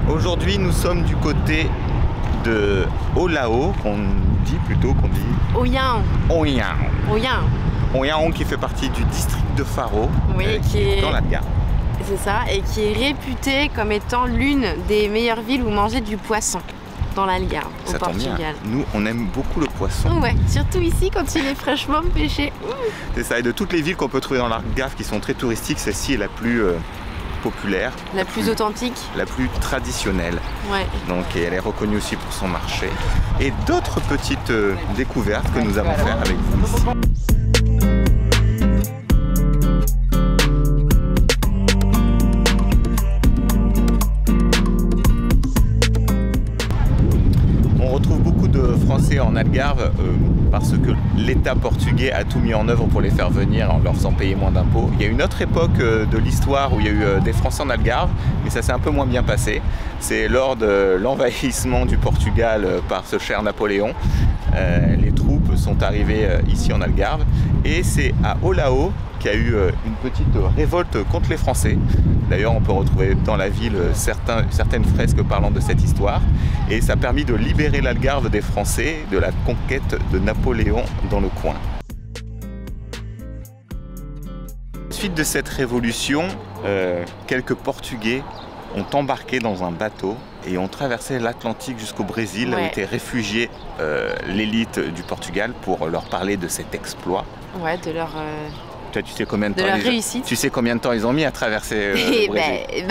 Aujourd'hui, nous sommes du côté de Olao, qu'on dit Oyang. Oyang qui fait partie du district de Faro, oui, qui est dans l'Algarve. C'est ça, et qui est réputée comme étant l'une des meilleures villes où manger du poisson dans l'Algarve, au Portugal. Bien. Nous, on aime beaucoup le poisson. Ouais, surtout ici quand il est fraîchement pêché. C'est ça, et de toutes les villes qu'on peut trouver dans l'Algarve qui sont très touristiques, celle-ci est la plus populaire. La plus authentique. La plus traditionnelle. Ouais. Donc elle est reconnue aussi pour son marché. Et d'autres petites découvertes que nous allons faire avec vous ici. On retrouve beaucoup de Français en Algarve parce que l'État portugais a tout mis en œuvre pour les faire venir en leur faisant payer moins d'impôts. Il y a une autre époque de l'histoire où il y a eu des Français en Algarve, mais ça s'est un peu moins bien passé. C'est lors de l'envahissement du Portugal par ce cher Napoléon. Les troupes sont arrivées ici en Algarve et c'est à Olao qu'il y a eu une petite révolte contre les Français. D'ailleurs, on peut retrouver dans la ville certaines fresques parlant de cette histoire. Et ça a permis de libérer l'Algarve des Français de la conquête de Napoléon dans le coin. Suite de cette révolution, quelques Portugais ont embarqué dans un bateau et ont traversé l'Atlantique jusqu'au Brésil, où était réfugiée l'élite du Portugal pour leur parler de cet exploit. Ouais, de leur... Toi, tu sais combien de temps réussite. Tu sais combien de temps ils ont mis à traverser le Brésil?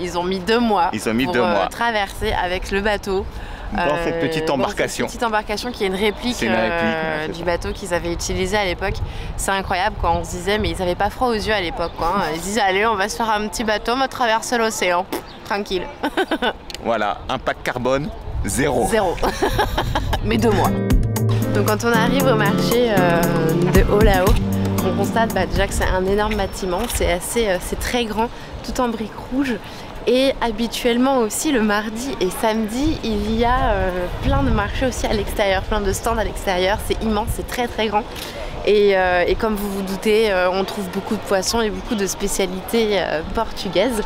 Ils ont mis 2 mois. Ils ont mis 2 mois. Traverser avec le bateau. Dans cette petite embarcation. Dans cette petite embarcation qui est une réplique, du bateau qu'ils avaient utilisé à l'époque. C'est incroyable quand on se disait, mais ils n'avaient pas froid aux yeux à l'époque. Ils disaient, allez, on va se faire un petit bateau, on va traverser l'océan. Tranquille. Voilà, impact carbone, 0. 0. Mais 2 mois. Donc quand on arrive au marché de Olao, on constate déjà que c'est un énorme bâtiment, c'est très grand, tout en briques rouges. Et habituellement aussi le mardi et samedi, il y a plein de marchés aussi à l'extérieur, plein de stands à l'extérieur, c'est immense, c'est très très grand. Et comme vous vous doutez, on trouve beaucoup de poissons et beaucoup de spécialités portugaises.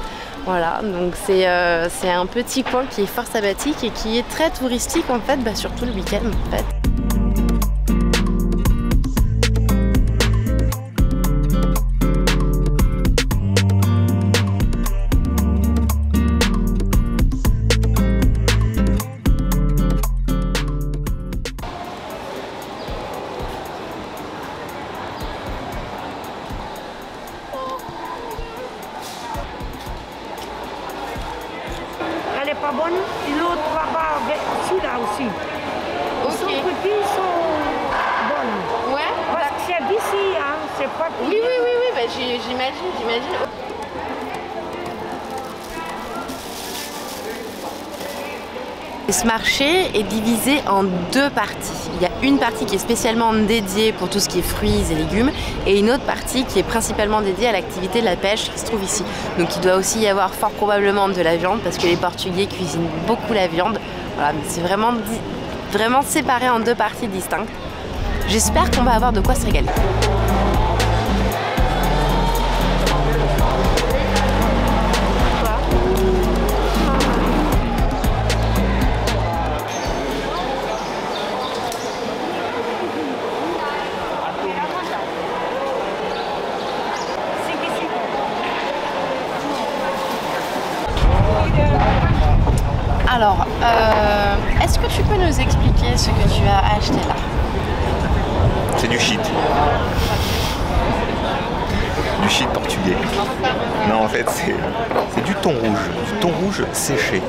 Voilà, donc c'est un petit coin qui est fort sympathique et qui est très touristique en fait, surtout le week-end en fait. Elle est pas bonne, et l'autre là-bas, celui-là aussi. Ils sont petits, ils sont bonnes. Ouais. Parce que c'est d'ici, hein, c'est pas... Oui, j'imagine. Ce marché est divisé en 2 parties. Il y a une partie qui est spécialement dédiée pour tout ce qui est fruits et légumes et une autre partie qui est principalement dédiée à l'activité de la pêche qui se trouve ici. Donc il doit aussi y avoir fort probablement de la viande parce que les Portugais cuisinent beaucoup la viande. Voilà, mais c'est vraiment séparé en 2 parties distinctes. J'espère qu'on va avoir de quoi se régaler. Alors, est-ce que tu peux nous expliquer ce que tu as acheté là? C'est du shit. Du shit portugais. Non, en fait, c'est du thon rouge séché.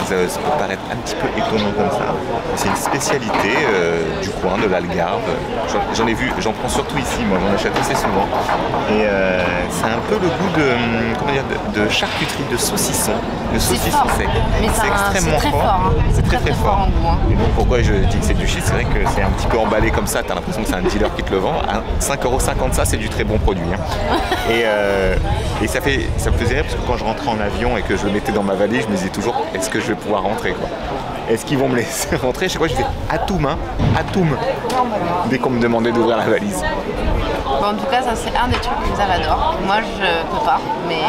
Ça peut paraître un petit peu étonnant comme ça. C'est une spécialité du coin, de l'Algarve. J'en prends surtout ici, moi j'en achète assez souvent. Et c'est un peu le goût de charcuterie, de saucisson sec. C'est extrêmement très fort. C'est très fort en goût. Et donc pourquoi je dis que c'est du shit, c'est vrai que c'est un petit peu emballé comme ça, t'as l'impression que c'est un dealer qui te le vend. À 5,50 €, ça c'est du très bon produit. Et ça me faisait rire parce que quand je rentrais en avion et que je le mettais dans ma valise, je me disais toujours, est-ce que je vais pouvoir rentrer quoi? Est-ce qu'ils vont me laisser rentrer? Chaque fois je disais Atoum, dès qu'on me demandait d'ouvrir la valise. Bon, en tout cas, ça c'est un des trucs que Xav adore. Moi je peux pas, mais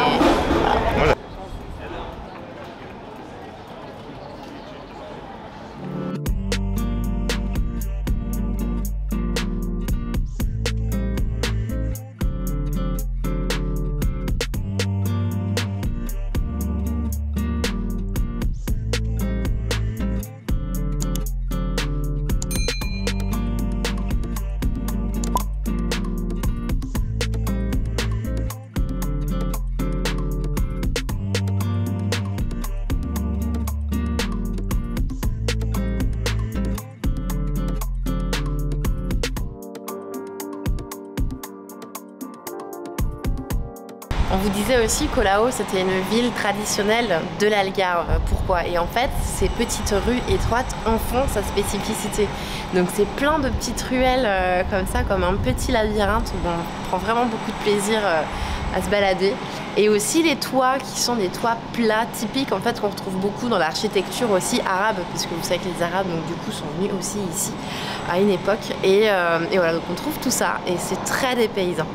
voilà. On vous disait aussi qu'Olao c'était une ville traditionnelle de l'Algarve. Pourquoi? Et en fait, ces petites rues étroites en font sa spécificité. Donc c'est plein de petites ruelles comme ça, comme un petit labyrinthe où on prend vraiment beaucoup de plaisir à se balader. Et aussi les toits qui sont des toits plats typiques en fait qu'on retrouve beaucoup dans l'architecture aussi arabe, parce que vous savez que les Arabes donc du coup sont venus aussi ici à une époque. Et voilà, donc on trouve tout ça et c'est très dépaysant.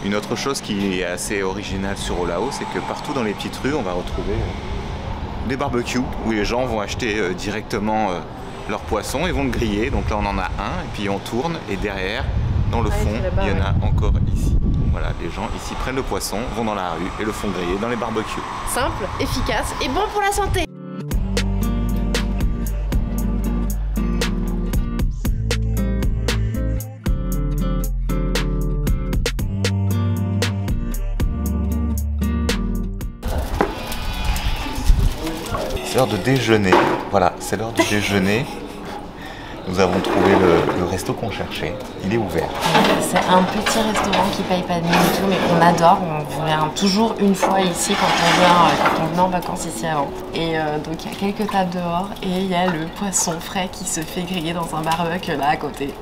Une autre chose qui est assez originale sur Olao, c'est que partout dans les petites rues, on va retrouver des barbecues où les gens vont acheter directement leur poisson et vont le griller. Donc là, on en a un et puis on tourne et derrière, dans le fond, il y en a encore ici. Voilà, les gens ici prennent le poisson, vont dans la rue et le font griller dans les barbecues. Simple, efficace et bon pour la santé. C'est l'heure de déjeuner. Voilà, c'est l'heure de déjeuner. Nous avons trouvé le resto qu'on cherchait. Il est ouvert. C'est un petit restaurant qui paye pas de mine et tout, mais qu'on adore. On vient toujours une fois ici quand on vient en vacances ici avant. Et donc il y a quelques tables dehors et il y a le poisson frais qui se fait griller dans un barbecue là à côté.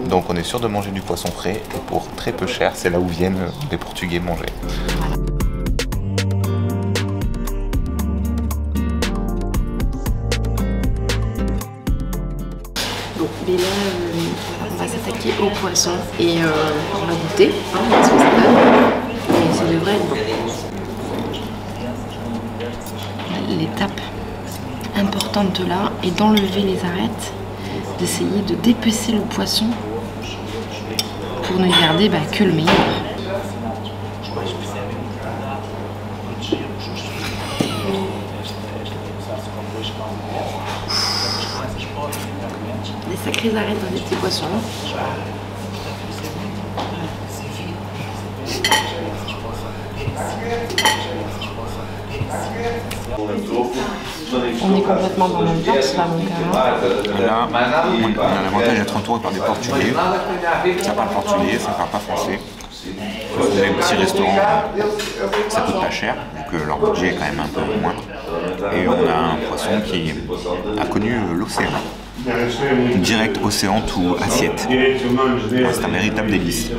Donc on est sûr de manger du poisson frais et pour très peu cher, c'est là où viennent les Portugais manger. Voilà. Mais là, on va s'attaquer au poisson et on va goûter, ce que ça donne. Et c'est de vrai. L'étape importante de là est d'enlever les arêtes, d'essayer de dépecer le poisson pour ne garder que le meilleur. Des sacrées arêtes dans des petits poissons. On est complètement dans l'ambiance là, donc là, on a l'avantage d'être entouré par des Portugais. Ça parle portugais, ça parle pas français. Ce sont des petits restaurants, ça coûte pas cher, donc leur budget est quand même un peu moindre. Et on a un poisson qui a connu l'océan. Direct océan tout assiette. C'est un véritable délice.